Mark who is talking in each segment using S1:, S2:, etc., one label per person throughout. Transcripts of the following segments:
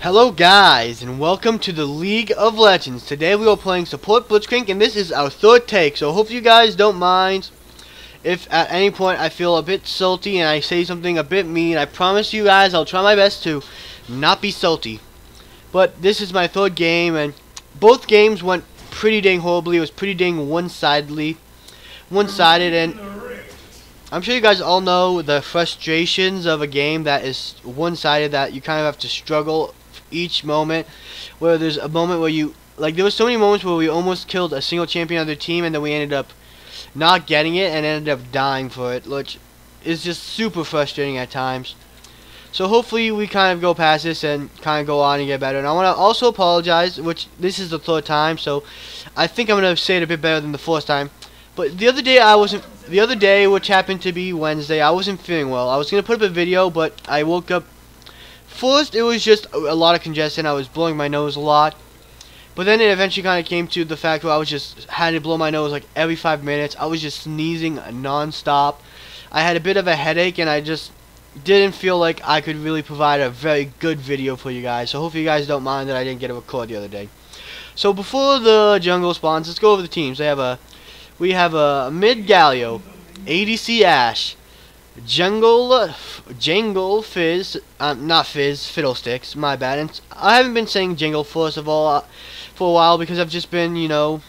S1: Hello guys, and welcome to the League of Legends. Today we are playing Support Blitzcrank, and this is our third take, so hope you guys don't mind if at any point I feel a bit salty and I say something a bit mean. I promise you guys I'll try my best to not be salty. But this is my third game, and both games went pretty dang horribly. It was pretty dang one-sided, and I'm sure you guys all know the frustrations of a game that is one-sided, that you kind of have to struggle each moment, where there's a moment where you, like, there was so many moments where we almost killed a single champion on their team and then we ended up not getting it and ended up dying for it, which is just super frustrating at times. So hopefully we kind of go past this and kind of go on and get better. And I want to also apologize, which this is the third time, so I think I'm going to say it a bit better than the first time. But the other day, which happened to be Wednesday, I wasn't feeling well. I was going to put up a video, but I woke up. First, it was just a lot of congestion. I was blowing my nose a lot. But then it eventually kind of came to the fact where I was just had to blow my nose like every 5 minutes. I was just sneezing non-stop. I had a bit of a headache, and I just didn't feel like I could really provide a very good video for you guys. So hopefully you guys don't mind that I didn't get a record the other day. So before the jungle spawns, let's go over the teams. We have a mid Galio, ADC Ash, Jungle Fizz, not Fizz, Fiddlesticks, my bad. And I haven't been saying Jingle first of all for a while because I've just been, you know,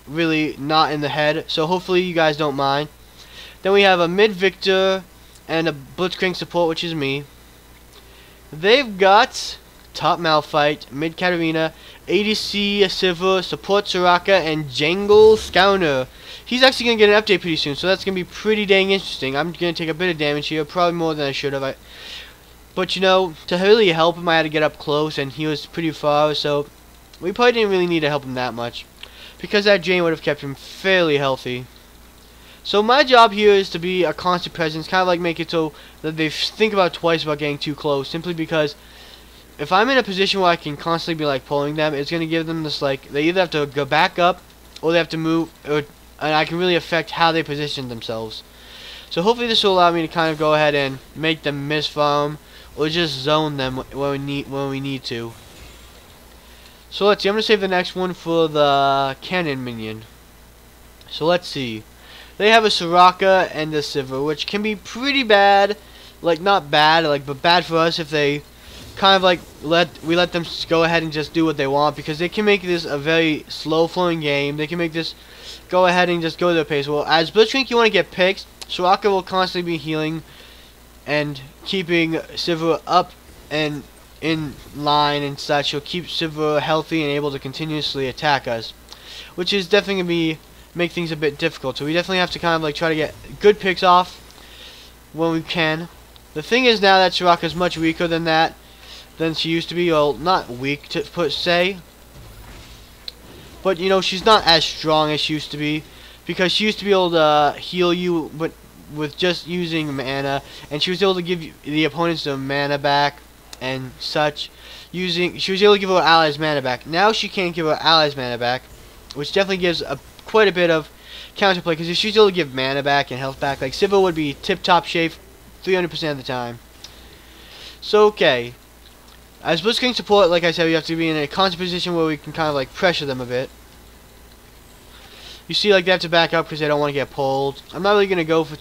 S1: really not in the head. So hopefully you guys don't mind. Then we have a mid Victor and a Blitzcrank support, which is me. They've got top Malphite, mid Katarina, ADC Sivir, support Soraka, and Jangle Scouner. He's actually going to get an update pretty soon, so that's going to be pretty dang interesting. I'm going to take a bit of damage here, probably more than I should have. But, you know, to really help him, I had to get up close, and he was pretty far, so we probably didn't really need to help him that much, because that Jane would have kept him fairly healthy. So my job here is to be a constant presence, kind of like make it so that they think about twice about getting too close, simply because if I'm in a position where I can constantly be like pulling them, it's going to give them this, like, they either have to go back up or they have to move, and I can really affect how they position themselves. So hopefully this will allow me to kind of go ahead and make them miss farm or just zone them when we need to. So let's see, I'm going to save the next one for the cannon minion. So let's see. They have a Soraka and a Sivir, which can be pretty bad, like not bad, like, but bad for us if they kind of like let them go ahead and just do what they want, because they can make this a very slow flowing game. They can make this go ahead and just go their pace. Well, as Blitzcrank, you want to get picks. Soraka will constantly be healing and keeping Sivir up and in line and such. She'll keep Sivir healthy and able to continuously attack us, which is definitely going to make things a bit difficult. So we definitely have to kind of like try to get good picks off when we can. The thing is now that Soraka is much weaker than she used to be. Well, not weak to say, but you know, she's not as strong as she used to be, because she used to be able to heal you but with just using mana, and she was able to give the opponents the mana back and such. She was able to give her allies mana back. Now she can't give her allies mana back, which definitely gives quite a bit of counterplay, because if she's able to give mana back and health back, like Sivir would be tip-top shape 300% of the time. So okay, as Blitzcrank support, like I said, we have to be in a constant position where we can kind of like pressure them a bit. You see, like, they have to back up because they don't want to get pulled. I'm not really going to go for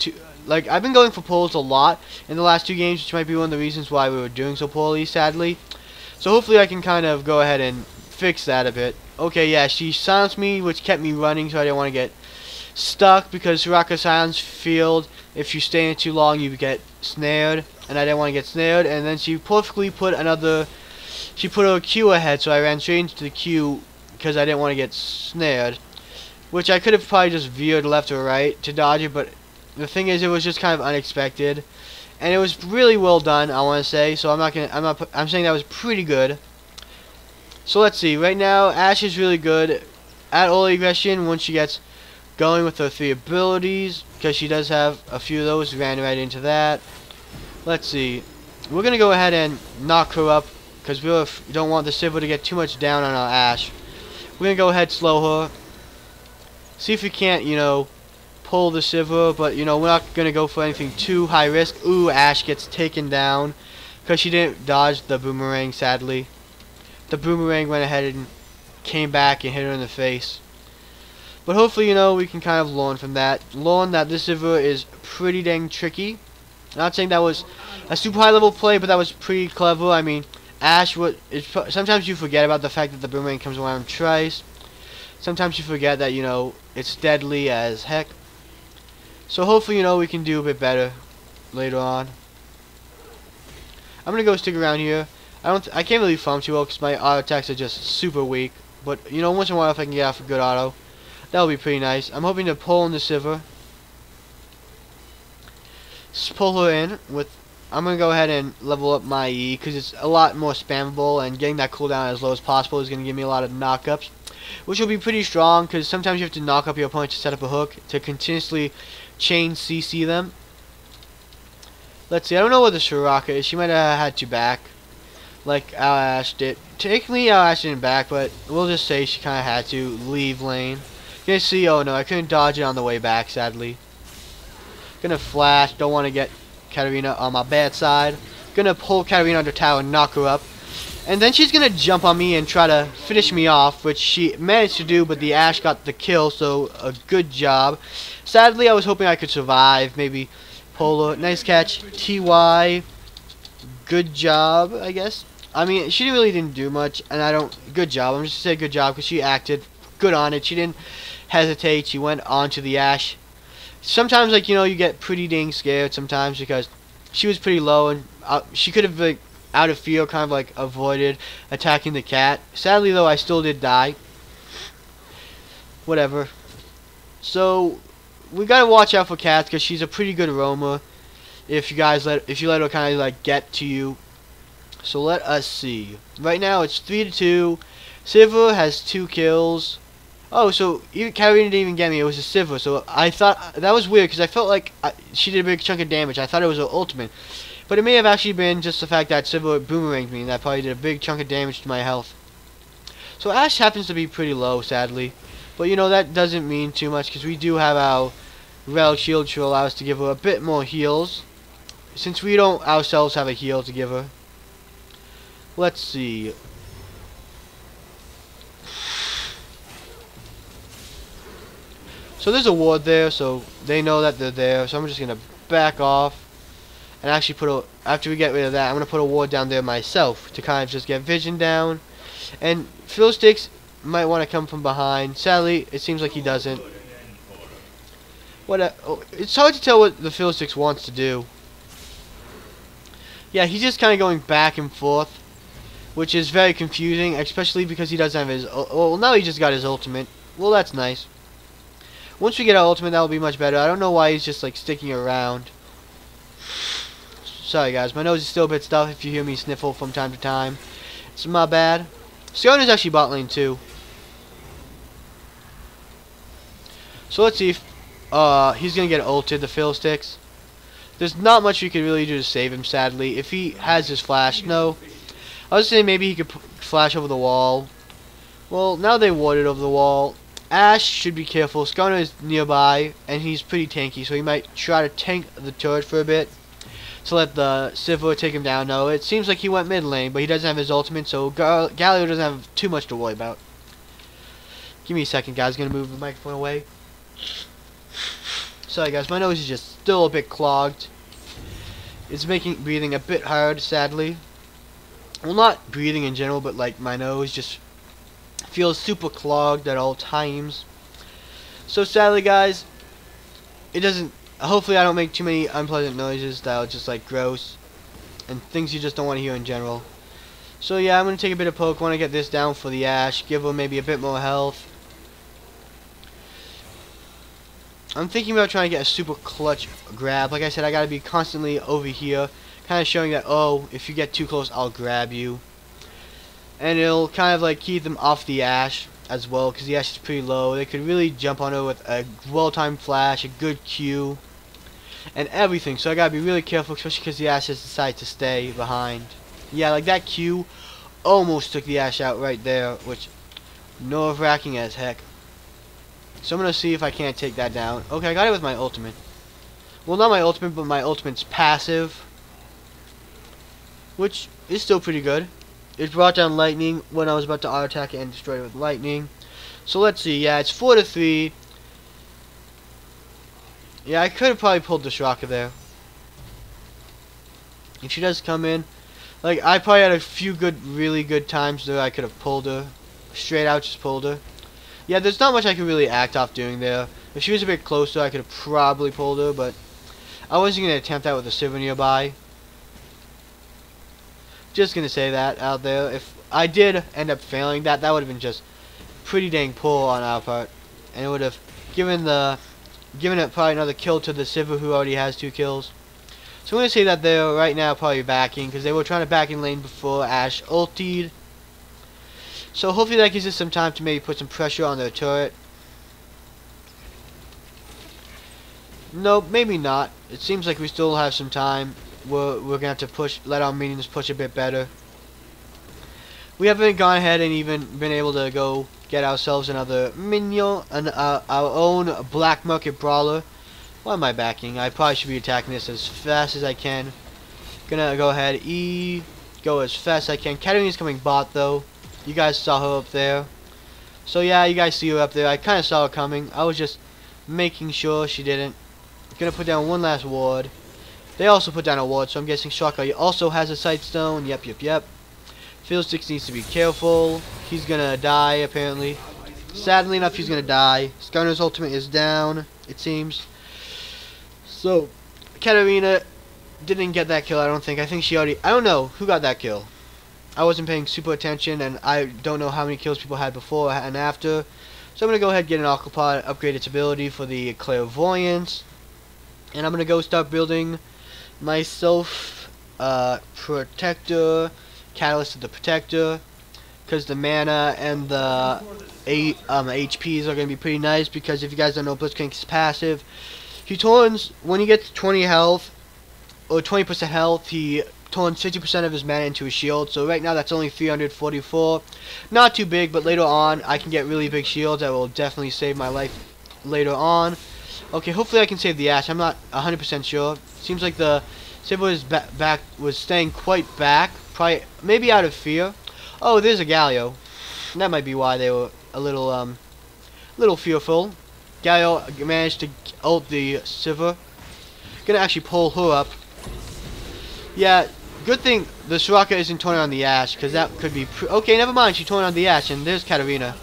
S1: like, I've been going for pulls a lot in the last two games, which might be one of the reasons why we were doing so poorly, sadly. So hopefully I can kind of go ahead and fix that a bit. Okay, yeah, she silenced me, which kept me running, so I didn't want to get stuck, because Soraka silence field, if you stay in it too long, you get snared, and I didn't want to get snared. And then she perfectly put her Q ahead, so I ran straight into the Q because I didn't want to get snared, which I could have probably just veered left or right to dodge it, but the thing is, it was just kind of unexpected, and it was really well done, I want to say. So I'm saying that was pretty good. So let's see. Right now, Ash is really good at early aggression once she gets going with her 3 abilities, because she does have a few of those. Ran right into that. Let's see. We're going to go ahead and knock her up, because we don't want the Sivir to get too much down on our Ash. We're going to go ahead, slow her. See if we can't, you know, pull the Sivir, but, you know, we're not going to go for anything too high risk. Ooh, Ash gets taken down, because she didn't dodge the boomerang, sadly. The boomerang went ahead and came back and hit her in the face. But hopefully, you know, we can kind of learn from that. Learn that this Sivir is pretty dang tricky. Not saying that was a super high level play, but that was pretty clever. I mean, Ashe, sometimes you forget about the fact that the boomerang comes around twice. Sometimes you forget that, you know, it's deadly as heck. So hopefully, you know, we can do a bit better later on. I'm gonna go stick around here. I can't really farm too well because my auto attacks are just super weak. But, you know, once in a while if I can get off a good auto, that would be pretty nice. I'm hoping to pull in the Sivir. Just pull her in with... I'm going to go ahead and level up my E because it's a lot more spammable, and getting that cooldown as low as possible is going to give me a lot of knockups, which will be pretty strong because sometimes you have to knock up your opponent to set up a hook to continuously chain CC them. Let's see, I don't know where the Soraka is. She might have had to back like our Ashe did. Technically our Ashe didn't back, but we'll just say she kind of had to leave lane. You guys see, oh no, I couldn't dodge it on the way back, sadly. Gonna flash, don't want to get Katarina on my bad side. Gonna pull Katarina under tower and knock her up. And then she's gonna jump on me and try to finish me off, which she managed to do, but the Ashe got the kill, so a good job. Sadly, I was hoping I could survive, maybe pull her. Nice catch, TY. Good job, I guess. I mean, she really didn't do much, and good job. I'm just gonna say good job, because she acted good on it. She didn't hesitate, she went on to the Ashe. Sometimes, like, you know, you get pretty dang scared sometimes because she was pretty low and she could have, like, out of fear, kind of, like, avoided attacking the cat. Sadly, though, I still did die. Whatever. So, we gotta watch out for cats because she's a pretty good roamer if you let her kind of, like, get to you. So, let us see. Right now, it's 3-2. Sivir has 2 kills. Oh, so Katarina didn't even get me. It was a Sivir. So I thought that was weird because I felt like she did a big chunk of damage. I thought it was her ultimate, but it may have actually been just the fact that Sivir boomeranged me, and that probably did a big chunk of damage to my health. So Ashe happens to be pretty low, sadly, but you know that doesn't mean too much because we do have our relic shield to allow us to give her a bit more heals, since we don't ourselves have a heal to give her. Let's see. So there's a ward there, so they know that they're there. So I'm just gonna back off and actually after we get rid of that, I'm gonna put a ward down there myself to kind of just get vision down. And Fiddlesticks might want to come from behind. Sadly, it seems like he doesn't. It's hard to tell what the Fiddlesticks wants to do. Yeah, he's just kind of going back and forth, which is very confusing, especially because he doesn't have his. Well, now he just got his ultimate. Well, that's nice. Once we get our ultimate, that will be much better. I don't know why he's just, like, sticking around. Sorry, guys. My nose is still a bit stuffed if you hear me sniffle from time to time. It's my bad. Siona's actually bot lane, too. So let's see if he's going to get ulted, the Fiddlesticks. There's not much we could really do to save him, sadly. If he has his flash, no. I was saying maybe he could flash over the wall. Well, now they warded over the wall. Ashe should be careful. Skona is nearby, and he's pretty tanky, so he might try to tank the turret for a bit to let the Sivir take him down. No, it seems like he went mid lane, but he doesn't have his ultimate, so Galio doesn't have too much to worry about. Give me a second, guys. Gonna move the microphone away. Sorry, guys. My nose is just still a bit clogged. It's making breathing a bit hard, sadly. Well, not breathing in general, but like my nose just feels super clogged at all times. So sadly, guys, hopefully I don't make too many unpleasant noises that are just like gross and things you just don't want to hear in general. So yeah, I'm going to take a bit of poke. Want to get this down for the Ashe, give her maybe a bit more health. I'm thinking about trying to get a super clutch grab. Like I said, I got to be constantly over here, kind of showing that, oh, if you get too close, I'll grab you. And it'll kind of like keep them off the Ashe as well, because the Ashe is pretty low. They could really jump on her with a well-timed flash, a good Q, and everything. So I gotta be really careful, especially because the Ashe has decided to stay behind. Yeah, like that Q almost took the Ashe out right there, which nerve-wracking as heck. So I'm gonna see if I can't take that down. Okay, I got it with my ultimate. Well, not my ultimate, but my ultimate's passive. which is still pretty good. It brought down lightning when I was about to auto attack it and destroy it with lightning. So let's see. Yeah, it's 4-3. Yeah, I could have probably pulled the Shiraka there. If she does come in, like, I probably had a few really good times there I could have pulled her. Straight out just pulled her. Yeah, there's not much I could really act off doing there. If she was a bit closer, I could have probably pulled her, but I wasn't going to attempt that with a Sivir nearby. Just going to say that out there. If I did end up failing that, that would have been just pretty dang poor on our part. And it would have given it probably another kill to the Sivir who already has 2 kills. So I'm going to say that they're right now probably backing, because they were trying to back in lane before Ashe ultied. So hopefully that gives us some time to maybe put some pressure on their turret. Nope, maybe not. It seems like we still have some time. We're going to have to let our minions push a bit better. We haven't gone ahead and even been able to go get ourselves another minion, our own Black Market Brawler. Why am I backing? I probably should be attacking this as fast as I can. Gonna go ahead, go as fast as I can. Katarina's coming bot though. You guys saw her up there. So yeah, you guys see her up there. I kind of saw her coming. I was just making sure she didn't. Gonna put down one last ward. They also put down a ward, so I'm guessing Shiraka also has a Sightstone. Yep. Fiddlesticks needs to be careful. He's gonna die, apparently. Sadly enough, he's gonna die. Skarner's ultimate is down, it seems. So, Katarina didn't get that kill, I don't think. I think she already... I don't know who got that kill. I wasn't paying super attention, and I don't know how many kills people had before and after. So I'm going to go ahead and get an Aquapod, upgrade its ability for the Clairvoyance. And I'm going to go start building myself Protector, Catalyst of the Protector, because the mana and the HPs are going to be pretty nice, because if you guys don't know, Blitzcrank's passive, he turns, when he gets 20 health, or 20% health, he turns 50% of his mana into a shield. So right now that's only 344. Not too big, but later on I can get really big shields that will definitely save my life later on. Okay, hopefully I can save the Ashe. I'm not 100% sure. Seems like the Sivir was staying quite back, probably maybe out of fear. Oh, there's a Galio. That might be why they were a little fearful. Galio managed to ult the Sivir. Gonna actually pull her up. Yeah, good thing the Shiraka isn't turning on the Ashe, because that could be... okay, never mind, she turned on the Ashe, and there's Katarina.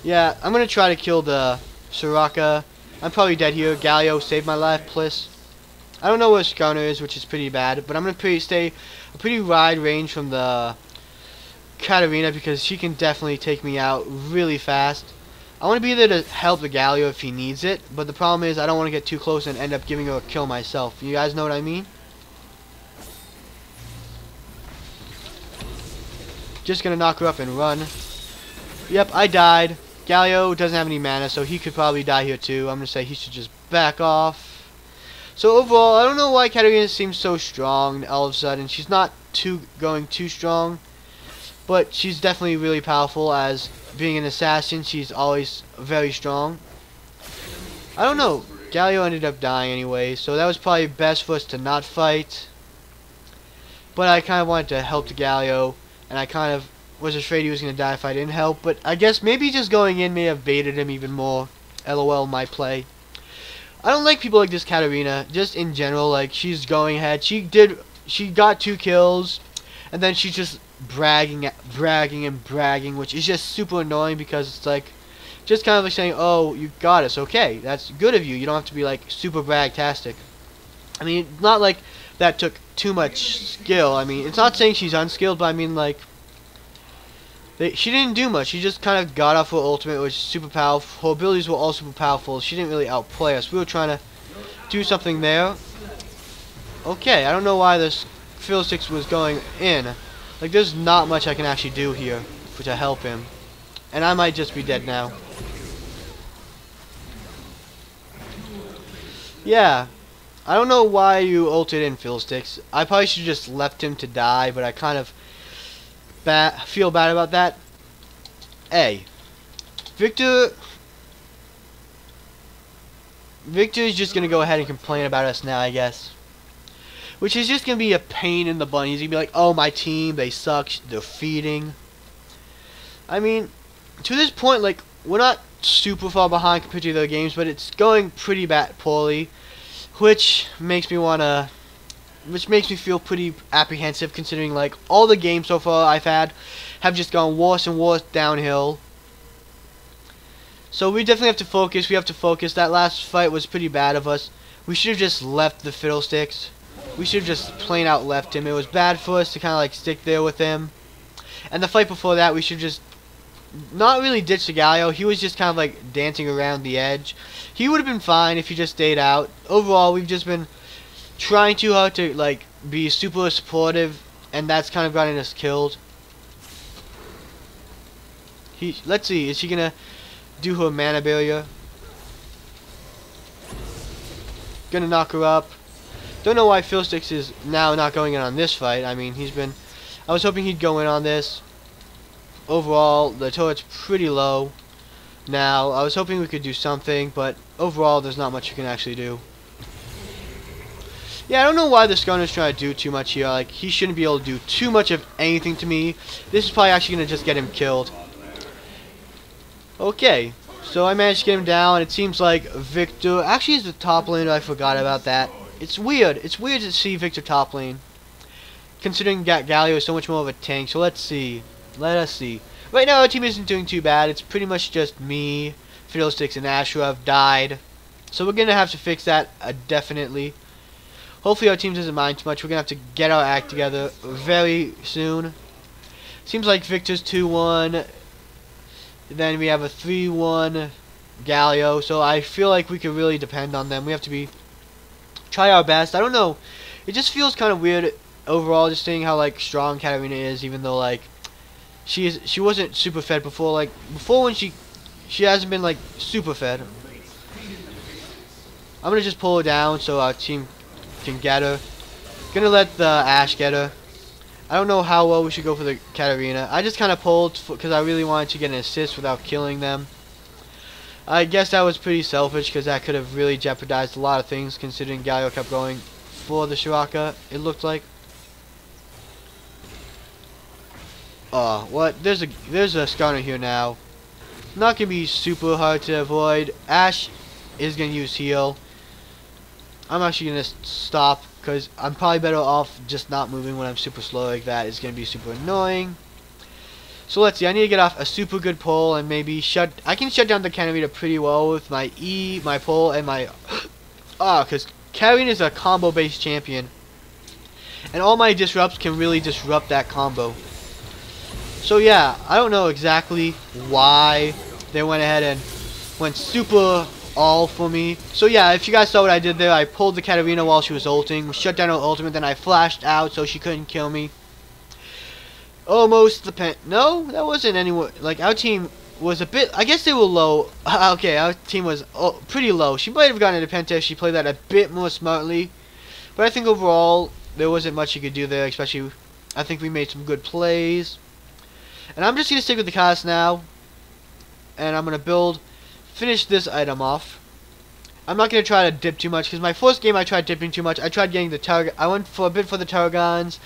S1: Yeah, I'm gonna try to kill the Shiraka. I'm probably dead here. Galio, save my life, please. I don't know where Skarner is, which is pretty bad, but I'm gonna stay a pretty wide range from the Katarina, because she can definitely take me out really fast. I want to be there to help the Galio if he needs it, but the problem is I don't want to get too close and end up giving her a kill myself. You guys know what I mean? Just gonna knock her up and run. Yep, I died. Galio doesn't have any mana, so he could probably die here too. I'm gonna say he should just back off. So overall, I don't know why Katarina seems so strong all of a sudden. She's not going too strong, but she's definitely really powerful. As being an assassin, she's always very strong. I don't know. Galio ended up dying anyway, so that was probably best for us to not fight. But I kind of wanted to help the Galio, and I kind of was afraid he was going to die if I didn't help. But I guess maybe just going in may have baited him even more. LOL my play. I don't like people like this Katarina, just in general. Like, she's going ahead. She got 2 kills, and then she's just bragging, which is just super annoying, because it's like just kind of like saying, oh, you got us, okay, that's good of you. You don't have to be like super bragtastic. I mean, not like that took too much skill. I mean, it's not saying she's unskilled, but I mean, like, she didn't do much. She just kind of got off her ultimate, which is super powerful. Her abilities were all super powerful. She didn't really outplay us. We were trying to do something there. Okay, I don't know why this Fiddlesticks was going in. Like, there's not much I can actually do here to help him. And I might just be dead now. Yeah. I don't know why you ulted in Fiddlesticks. I probably should have just left him to die, but I kind of feel bad about that. Hey. Victor is just going to go ahead and complain about us now, I guess. which is just going to be a pain in the butt. He's going to be like, oh, my team, they suck, defeating. I mean, to this point, like, we're not super far behind compared to the other games, but it's going pretty poorly, which makes me feel pretty apprehensive, considering, like, all the games so far I've had have just gone worse and worse downhill. So we definitely have to focus. We have to focus. That last fight was pretty bad of us. We should have just left the Fiddlesticks. We should have just plain out left him. It was bad for us to kind of like stick there with him. And the fight before that, we should just not really ditch the Galio. He was just kind of like dancing around the edge. He would have been fine if he just stayed out. Overall, we've just been trying too hard to like be super supportive, and that's kind of gotten us killed. Let's see, is she gonna do her mana barrier? Gonna knock her up. Don't know why Fiddlesticks is now not going in on this fight. I mean, I was hoping he'd go in on this. Overall, the turret's pretty low now. I was hoping we could do something, but overall, there's not much you can actually do. Yeah, I don't know why the Skarner's trying to do too much here. Like, he shouldn't be able to do too much of anything to me. This is probably actually going to just get him killed. Okay, so I managed to get him down. It seems like Victor actually is the top laner. I forgot about that. It's weird. It's weird to see Victor top lane, considering Galio is so much more of a tank. So let's see. Let us see. Right now, our team isn't doing too bad. It's pretty much just me, Fiddlesticks, and Ashura have died. So we're going to have to fix that, definitely. Hopefully our team doesn't mind too much. We're going to have to get our act together very soon. Seems like Victor's 2-1. Then we have a 3-1 Galio. So I feel like we can really depend on them. We have to try our best. I don't know. It just feels kind of weird overall, just seeing how like strong Katarina is, even though like she wasn't super fed before. Like before, when she hasn't been like super fed. I'm gonna just pull her down so our team can get her. Gonna let the Ashe get her. I don't know how well we should go for the Katarina. I just kind of pulled because I really wanted to get an assist without killing them. I guess that was pretty selfish because that could have really jeopardized a lot of things, considering Galio kept going for the Shiraka, it looked like. Oh, what? There's a Skarner here now. Not gonna be super hard to avoid. Ashe is gonna use heal. I'm actually gonna stop because I'm probably better off just not moving when I'm super slow like that. It's gonna be super annoying. So let's see. I need to get off a super good pull and maybe I can shut down the Katarina pretty well with my E, my pull, and my because Katarina is a combo based champion, and all my disrupts can really disrupt that combo. So yeah, I don't know exactly why they went ahead and went super all for me. So yeah, if you guys saw what I did there, I pulled the Katarina while she was ulting, shut down her ultimate, then I flashed out so she couldn't kill me. Almost the pen. No, that wasn't anyone. Like, our team was a bit. I guess they were low. Okay, our team was pretty low. She might have gotten into Penta if she played that a bit more smartly. But I think overall, there wasn't much you could do there, especially. I think we made some good plays. And I'm just going to stick with the cast now. And I'm going to finish this item off. I'm not going to try to dip too much, because my first game I tried dipping too much. I tried getting the Tarragon. I went for a bit for the Tarragons,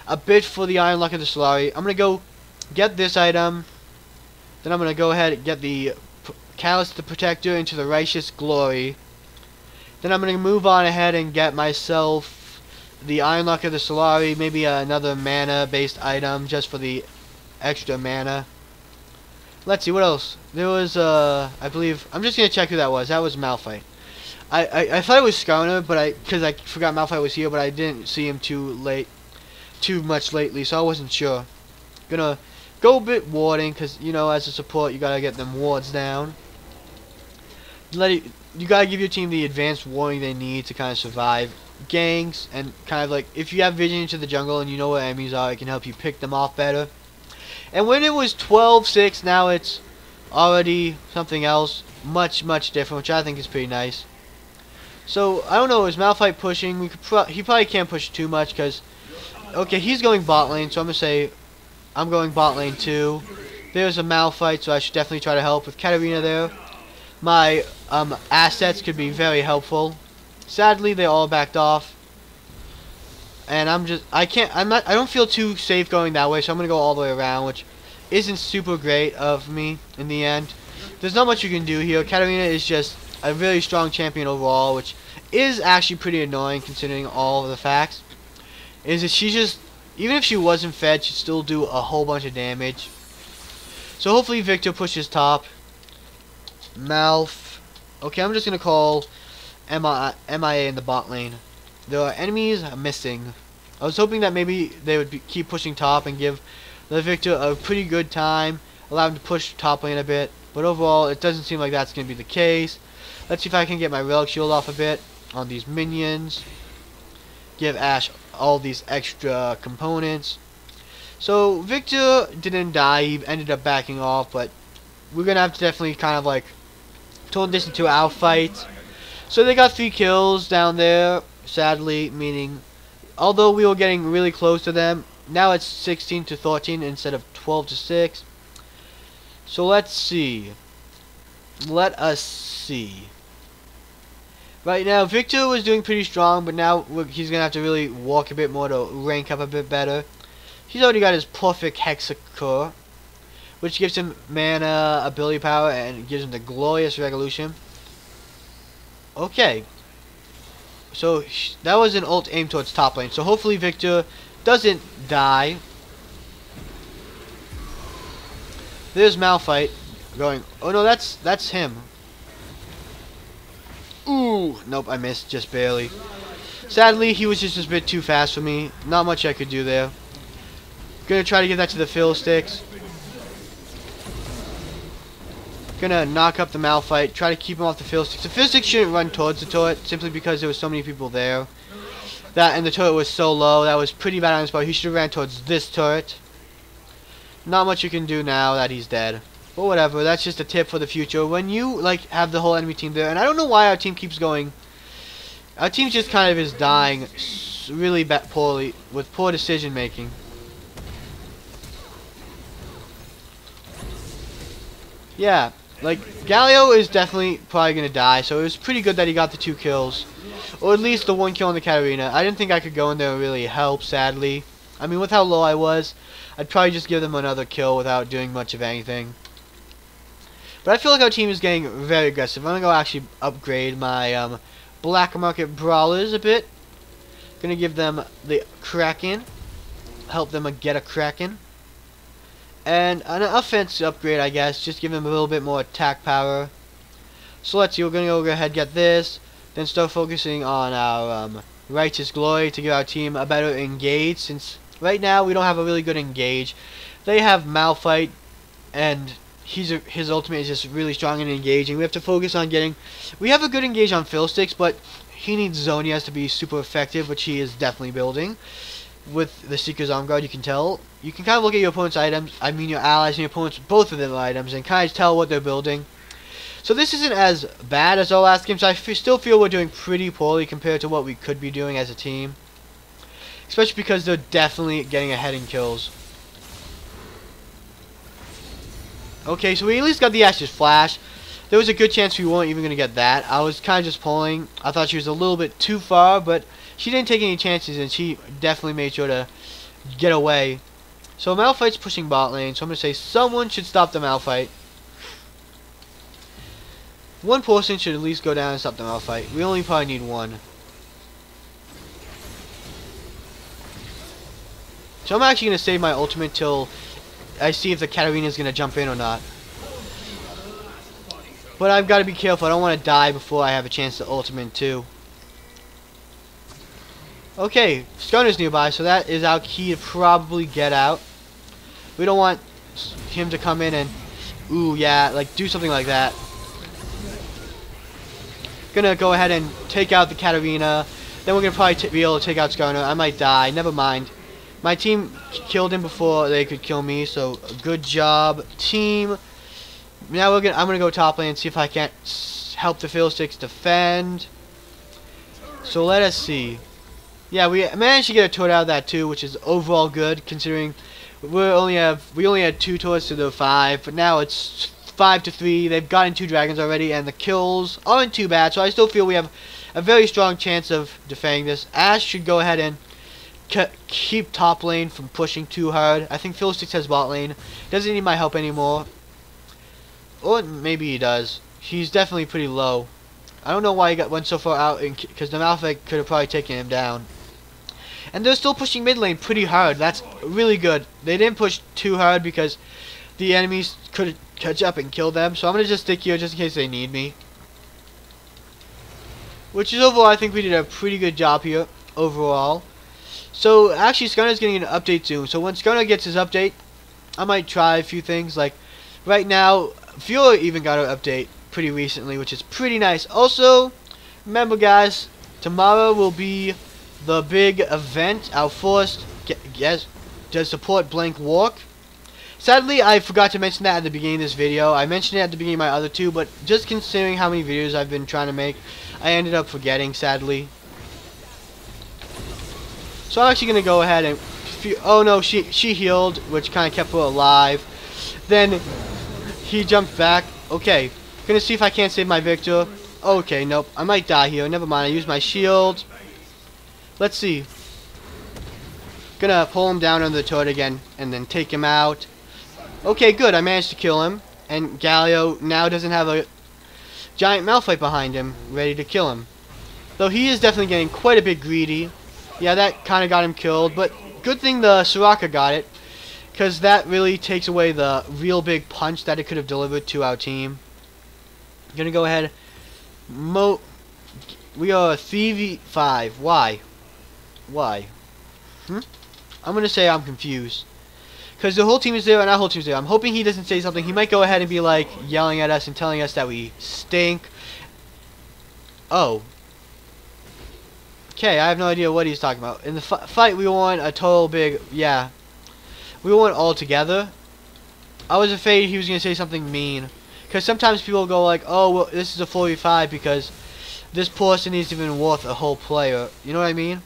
S1: a bit for the Iron Luck of the Solari. I'm going to go get this item. Then I'm going to go ahead and get the Callus the Protector into the Righteous Glory. Then I'm going to move on ahead and get myself the Iron Luck of the Solari, maybe another mana-based item just for the extra mana. Let's see, what else? There was, I believe, I'm just going to check who that was. That was Malphite. I thought it was Skarner, but because I forgot Malphite was here, but I didn't see him too much lately, so I wasn't sure. Gonna go a bit warding, because, you know, as a support, you gotta get them wards down. You gotta give your team the advanced warding they need to kind of survive ganks, and kind of like, if you have vision into the jungle and you know where enemies are, it can help you pick them off better. And when it was 12-6, now it's already something else, much different, which I think is pretty nice. So, I don't know, is Malphite pushing? He probably can't push too much, because, okay, he's going bot lane, so I'm going to say, I'm going bot lane too. There's a Malphite, so I should definitely try to help with Katarina there. My assets could be very helpful. Sadly, they all backed off. And I don't feel too safe going that way, so I'm gonna go all the way around, which isn't super great of me in the end. There's not much you can do here. Katarina is just a really strong champion overall, which is actually pretty annoying considering all of the facts. Is that she just, even if she wasn't fed, she'd still do a whole bunch of damage. So hopefully Victor pushes top. Malf. Okay, I'm just gonna call MIA in the bot lane. There are enemies missing. I was hoping that maybe they would keep pushing top and give the Victor a pretty good time, allow him to push top lane a bit. But overall, it doesn't seem like that's going to be the case. Let's see if I can get my relic shield off a bit on these minions. Give Ashe all these extra components. So Victor didn't die, he ended up backing off, but we're going to have to definitely kind of like turn this into our fight. So they got 3 kills down there, sadly, meaning although we were getting really close to them, now it's 16 to 13 instead of 12 to 6. So let's see. Let us see. Right now, Victor was doing pretty strong, but now he's going to have to really walk a bit more to rank up a bit better. He's already got his perfect Hexacore, which gives him mana, ability power, and gives him the glorious Revolution. Okay. So that was an ult aimed towards top lane. So hopefully Victor doesn't die. There's Malphite going. Oh no, that's him. Ooh, nope, I missed just barely. Sadly, he was just a bit too fast for me. Not much I could do there. Gonna try to give that to the Fiddlesticks. Gonna knock up the Malphite. Try to keep him off the Fiddlesticks. The Fiddlesticks shouldn't run towards the turret simply because there was so many people there. That and the turret was so low. That was pretty bad on his part. He should have ran towards this turret. Not much you can do now that he's dead. But whatever, that's just a tip for the future. When you like have the whole enemy team there, and I don't know why our team keeps going. Our team just kind of is dying really poorly with poor decision making. Yeah, like Galio is definitely probably gonna die, so it was pretty good that he got the 2 kills, or at least the 1 kill on the Katarina. I didn't think I could go in there and really help, sadly. I mean, with how low I was, I'd probably just give them another kill without doing much of anything. But I feel like our team is getting very aggressive. I'm gonna go actually upgrade my black market brawlers a bit. Gonna give them the Kraken, help them get a Kraken, and an offense upgrade, I guess. Just give them a little bit more attack power. So let's see. We're gonna go ahead and get this, then start focusing on our Righteous Glory to give our team a better engage, since right now we don't have a really good engage. They have Malphite, and his ultimate is just really strong and engaging. We have to focus on getting. We have a good engage on Fiddlesticks, but he needs Zonias to be super effective, which he is definitely building. With the Seeker's Arm Guard, you can tell. You can kind of look at your opponent's items, I mean your allies and your opponents, both of their items, and kind of tell what they're building. So this isn't as bad as our last game, so I still feel we're doing pretty poorly compared to what we could be doing as a team. Especially because they're definitely getting ahead in kills. Okay, so we at least got the Ashes Flash. There was a good chance we weren't even going to get that. I was kind of just pulling. I thought she was a little bit too far, but she didn't take any chances, and she definitely made sure to get away. So Malphite's pushing bot lane, so I'm going to say someone should stop the Malphite. One person should at least go down and stop the Malphite. We only probably need one. So I'm actually going to save my ultimate till I see if the Katarina is going to jump in or not. But I've got to be careful. I don't want to die before I have a chance to ultimate too. Okay, Skarner's nearby, so that is our key to probably get out. We don't want him to come in and, ooh, yeah, like do something like that. Gonna go ahead and take out the Katarina. Then we're gonna probably be able to take out Skarner. I might die. Never mind. My team killed him before they could kill me, so good job, team. Now I'm gonna go top lane and see if I can't help the Fiddlesticks defend. So let us see. Yeah, we managed to get a turret out of that too, which is overall good considering we only had 2 turrets to the 5, but now it's 5 to 3. They've gotten 2 dragons already, and the kills aren't too bad. So I still feel we have a very strong chance of defending this. Ashe should go ahead and keep top lane from pushing too hard. I think Fiddlesticks has bot lane. Doesn't need my help anymore. Or maybe he does. He's definitely pretty low. I don't know why he went so far out, because the Malphite could have probably taken him down. And they're still pushing mid lane pretty hard. That's really good. They didn't push too hard because the enemies could catch up and kill them. So I'm going to just stick here just in case they need me. Which is overall, I think we did a pretty good job here overall. So actually, Skarner's getting an update soon. So when Skarner gets his update, I might try a few things. Like right now, Fiora even got an update pretty recently, which is pretty nice. Also, remember guys, tomorrow will be the big event, our first to support Blank Walk. Sadly, I forgot to mention that at the beginning of this video. I mentioned it at the beginning of my other two, but just considering how many videos I've been trying to make, I ended up forgetting, sadly. So I'm actually going to go ahead and... Oh no, she healed, which kind of kept her alive. Then he jumped back. Okay, gonna see if I can't save my Victor. Okay, nope, I might die here. Never mind, I used my shield. Let's see. Gonna pull him down under the turret again and then take him out. Okay, good, I managed to kill him. And Galio now doesn't have a giant Malphite behind him, ready to kill him. Though he is definitely getting quite a bit greedy. Yeah, that kind of got him killed, but good thing the Soraka got it, because that really takes away the real big punch that it could have delivered to our team. I'm gonna go ahead. We are 3v5. Why? Why? I'm gonna say I'm confused. Because the whole team is there and our whole team is there. I'm hoping he doesn't say something. He might go ahead and be like yelling at us and telling us that we stink. Oh. Okay, I have no idea what he's talking about. In the fight, we won a total big... Yeah. We won all together. I was afraid he was going to say something mean. Because sometimes people go like, oh, well, this is a 4v5 because this person isn't even worth a whole player. You know what I mean?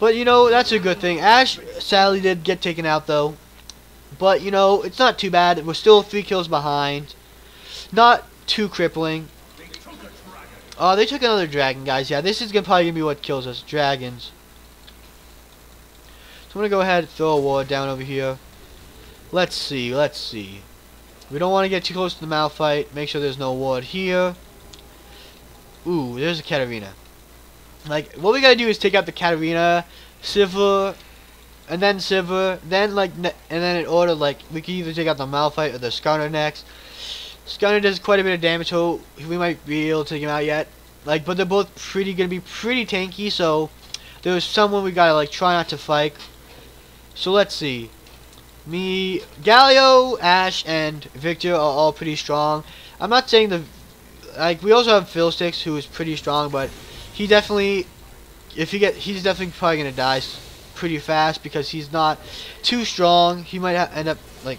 S1: But, you know, that's a good thing. Ash sadly did get taken out, though. But, you know, it's not too bad. We're still 3 kills behind. Not too crippling. Oh, they took another dragon, guys. Yeah, this is probably going to be what kills us. Dragons. So I'm going to go ahead and throw a ward down over here. Let's see. Let's see. We don't want to get too close to the Malphite. Make sure there's no ward here. Ooh, there's a Katarina. Like, what we got to do is take out the Katarina, Sivir, and then Sivir. Then, like, and then in order, like, we can either take out the Malphite or the Skarner next. Skarner does quite a bit of damage, so we might be able to take him out yet. Like, but they're both going to be pretty tanky, so there's someone we gotta, like, try not to fight. So let's see. Me, Galio, Ash, and Victor are all pretty strong. I'm not saying like, we also have Fiddlesticks, who is pretty strong, but he definitely, he's definitely probably gonna die pretty fast because he's not too strong. He might end up, like,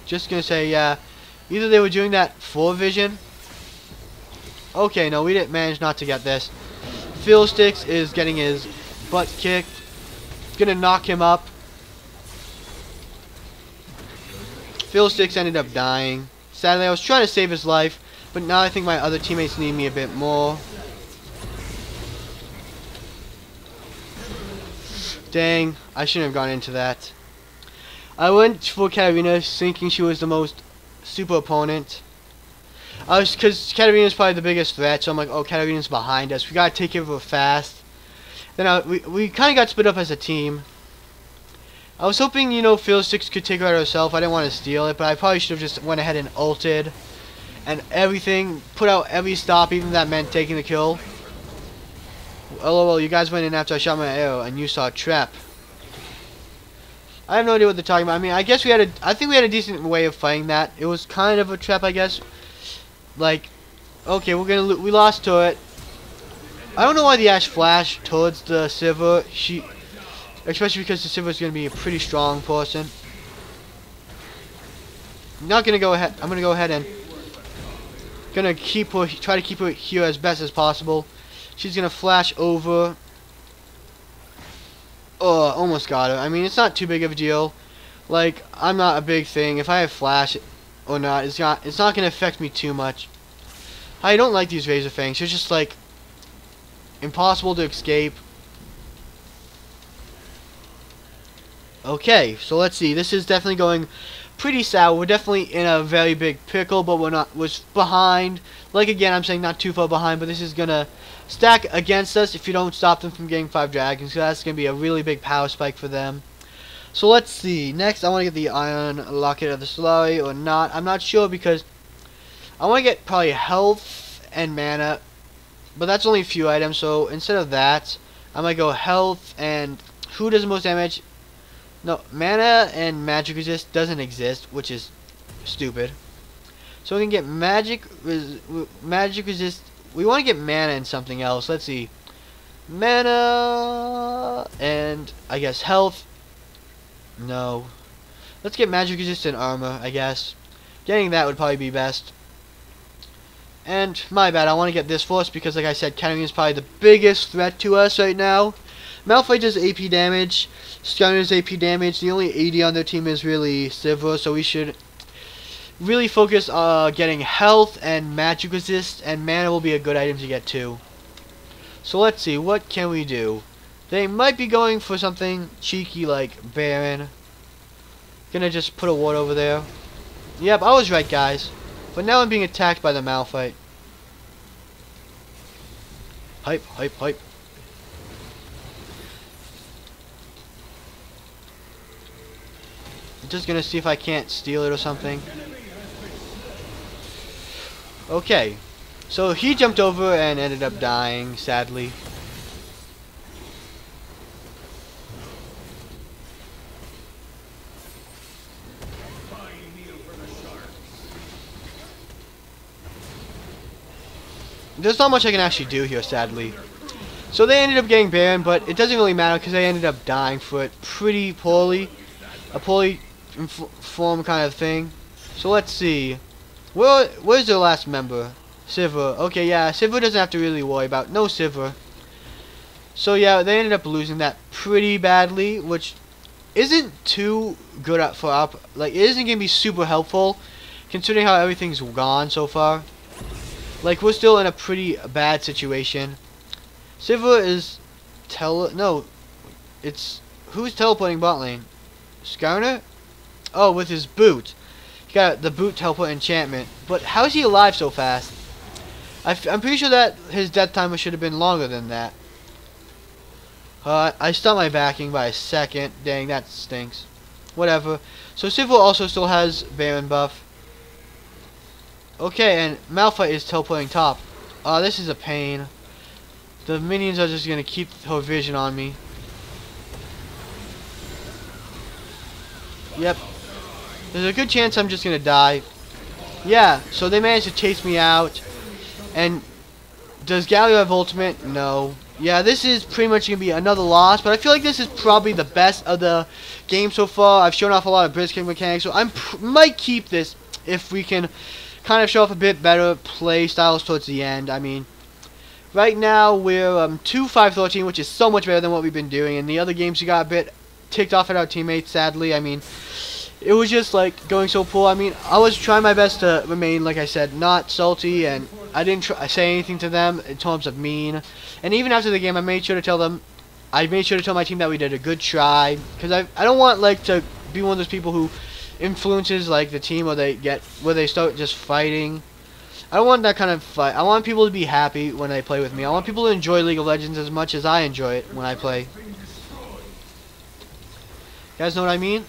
S1: just gonna say, yeah, either they were doing that for vision. Okay, no, we didn't manage not to get this. Fiddlesticks is getting his butt kicked. Gonna knock him up. Fiddlesticks ended up dying. Sadly, I was trying to save his life, but now I think my other teammates need me a bit more. Dang, I shouldn't have gone into that. I went for Katarina thinking she was the most super opponent. Because Katarina is probably the biggest threat, so I'm like, oh, Katarina's behind us. We gotta take care of her fast. Then we kind of got split up as a team. I was hoping, you know, Fiddlesticks could take her out herself. I didn't want to steal it, but I probably should have just went ahead and ulted. And everything, put out every stop, even if that meant taking the kill. LOL, you guys went in after I shot my arrow, and you saw a trap. I have no idea what they're talking about. I mean, I guess I think we had a decent way of fighting that. It was kind of a trap, I guess. Like, okay, we lost to it. I don't know why the Ash flashed towards the Sivir. Especially because the Sivir is going to be a pretty strong person. I'm not going to go ahead. I'm going to go ahead and try to keep her here as best as possible. She's going to flash over. Oh, almost got her. I mean, it's not too big of a deal. Like, I'm not a big thing. If I have flash or not, it's not going to affect me too much. I don't like these Razor Fangs. They're just like impossible to escape. Okay, so let's see. This is definitely going pretty sour. We're definitely in a very big pickle, but we're behind. Like again, I'm saying not too far behind, but this is gonna stack against us if you don't stop them from getting 5 dragons. So that's gonna be a really big power spike for them. So let's see. Next, I want to get the Iron Locket of the Solari or not. I'm not sure because I want to get probably health and mana, but that's only a few items. So instead of that, I might go health and who does the most damage? No, mana and magic resist doesn't exist, which is stupid. So we can get magic resist. We want to get mana and something else. Let's see. Mana and I guess health. No. Let's get magic resistant armor, I guess. Getting that would probably be best. And my bad, I want to get this first because like I said, Kettering is probably the biggest threat to us right now. Malphite does AP damage. Skarner does AP damage. The only AD on their team is really Sivir, so we should really focus on getting health and magic resist, and mana will be a good item to get too. So let's see, what can we do? They might be going for something cheeky like Baron. Gonna just put a ward over there. Yep, I was right, guys. But now I'm being attacked by the Malphite. Hype, hype, hype. Just gonna see if I can't steal it or something. Okay, so he jumped over and ended up dying, sadly. There's not much I can actually do here, sadly. So they ended up getting Baron, but it doesn't really matter because they ended up dying for it pretty poorly. A poorly form kind of thing. So let's see. Where's their last member? Sivir. Okay, yeah, Sivir doesn't have to really worry about. No Sivir. So yeah, they ended up losing that pretty badly, which isn't too good for up. Like, it isn't gonna be super helpful, considering how everything's gone so far. Like, we're still in a pretty bad situation. Sivir is no, it's who's teleporting bot lane? Skarner? Oh, with his boot. He got the boot teleport enchantment. But how is he alive so fast? I'm pretty sure that his death timer should have been longer than that. I stopped my backing by a second. Dang, that stinks. Whatever. So Sivir also still has Baron buff. Okay, and Malphite is teleporting top. This is a pain. The minions are just gonna keep her vision on me. Yep. There's a good chance I'm just gonna die. Yeah, so they managed to chase me out. And does Galio have ultimate? No. Yeah, this is pretty much gonna be another loss, but I feel like this is probably the best of the game so far. I've shown off a lot of Blitzcrank mechanics, so I might keep this if we can kind of show off a bit better play styles towards the end. I mean, right now we're 2-5-13, which is so much better than what we've been doing. In the other games, we got a bit ticked off at our teammates, sadly. I mean, it was just like going so poor. I mean, I was trying my best to remain, like I said, not salty, and I didn't say anything to them in terms of mean. And even after the game, I made sure to tell them, I made sure to tell my team that we did a good try, because I don't want like to be one of those people who influences like the team where they start just fighting. I don't want that kind of fight. I want people to be happy when they play with me. I want people to enjoy League of Legends as much as I enjoy it when I play. You guys know what I mean?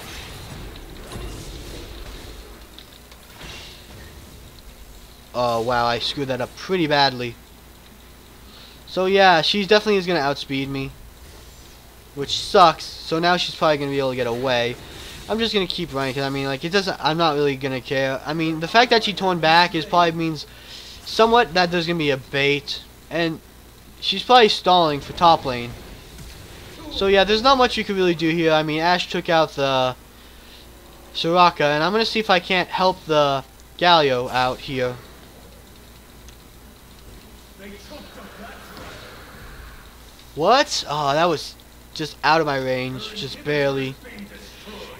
S1: Oh wow, I screwed that up pretty badly. So yeah, she definitely is gonna outspeed me, which sucks. So now she's probably gonna be able to get away. I'm just gonna keep running because I mean, like, it doesn't. I'm not really gonna care. I mean, the fact that she torn back is probably means somewhat that there's gonna be a bait, and she's probably stalling for top lane. So yeah, there's not much you can really do here. I mean, Ashe took out the Soraka, and I'm gonna see if I can't help the Galio out here. What? Oh, that was just out of my range, just barely.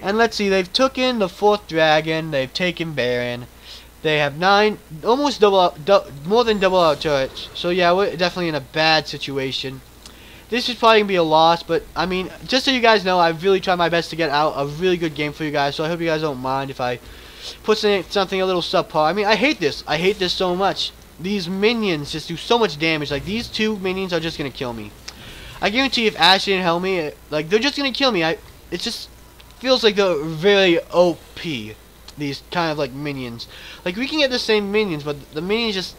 S1: And let's see, they've taken the 4th dragon, they've taken Baron. They have 9, almost more than double out turrets. So yeah, we're definitely in a bad situation. This is probably going to be a loss, but I mean, just so you guys know, I've really tried my best to get out a really good game for you guys, so I hope you guys don't mind if I put something a little subpar. I mean, I hate this. I hate this so much. These minions just do so much damage. Like, these 2 minions are just going to kill me. I guarantee if Ash didn't help me, like, they're just going to kill me. It just feels like they're very OP, these kind of, like, minions. Like, we can get the same minions, but the minions just...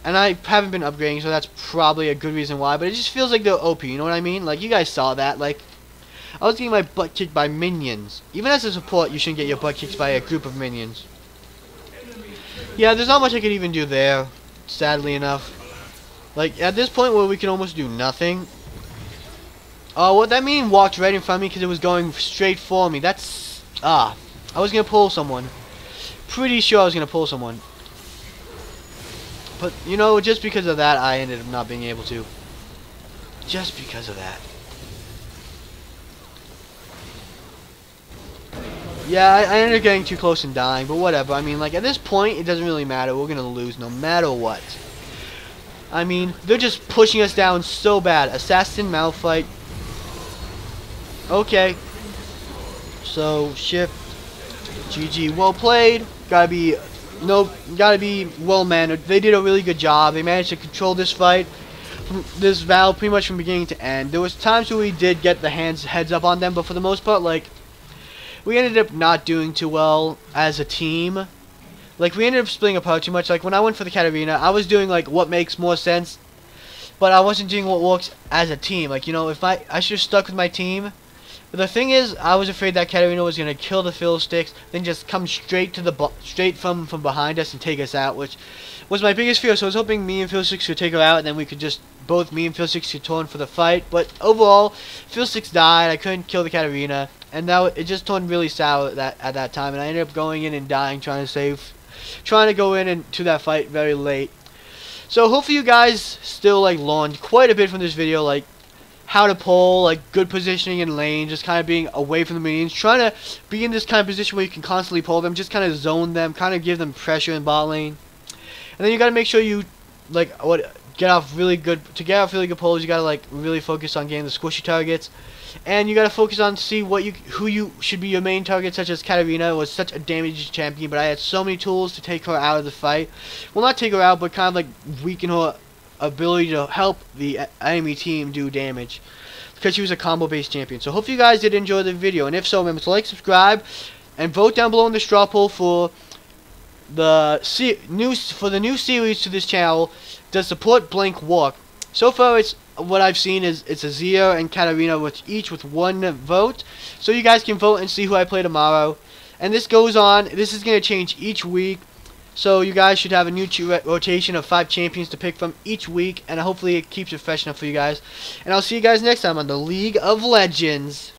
S1: And I haven't been upgrading, so that's probably a good reason why. But it just feels like they're OP, you know what I mean? Like, you guys saw that. Like, I was getting my butt kicked by minions. Even as a support, you shouldn't get your butt kicked by a group of minions. Yeah, there's not much I could even do there, sadly enough. Like, at this point where we can almost do nothing. Oh, what that mean walked right in front of me because it was going straight for me. That's... I was going to pull someone. Pretty sure I was going to pull someone. But, you know, just because of that, I ended up not being able to. Just because of that. Yeah, I ended up getting too close and dying, but whatever. I mean, like, at this point, it doesn't really matter. We're going to lose no matter what. I mean, they're just pushing us down so bad. Assassin, Malphite. Okay. So, shift. GG, well played. Gotta be well mannered. They did a really good job. They managed to control this fight, this battle, pretty much from beginning to end. There was times where we did get the heads up on them, but for the most part, like, we ended up not doing too well as a team. Like, we ended up splitting apart too much. Like, when I went for the Katarina, I was doing, like, what makes more sense, but I wasn't doing what works as a team. Like, you know, if I should have stuck with my team. But the thing is, I was afraid that Katarina was going to kill the Fiddlesticks, then just come straight from behind us and take us out, which was my biggest fear. So I was hoping me and Fiddlesticks could take her out, and then we could just, both me and Fiddlesticks could turn for the fight. But overall, Fiddlesticks died. I couldn't kill the Katarina, and now it just turned really sour at that time, and I ended up going in and dying, trying to go in into that fight very late. So hopefully you guys still, like, learned quite a bit from this video, like, how to pull, like, good positioning in lane, just kind of being away from the minions, trying to be in this kind of position where you can constantly pull them, just kind of zone them, kind of give them pressure in bot lane. And then you got to make sure you, like, get off really good pulls. You got to, like, really focus on getting the squishy targets, and you got to focus on who you should be your main target, such as Katarina was such a damage champion, but I had so many tools to take her out of the fight. Well, not take her out, but kind of, like, weaken her ability to help the enemy team do damage, because she was a combo based champion. So hopefully you guys did enjoy the video, and if so, remember to like, subscribe, and vote down below in the straw poll for the new series to this channel. Does support blank work? So far, it's what I've seen is it's Azir and Katarina each with 1 vote. So you guys can vote and see who I play tomorrow. And this goes on. This is going to change each week. So you guys should have a new rotation of 5 champions to pick from each week, and hopefully it keeps it fresh enough for you guys. And I'll see you guys next time on the League of Legends.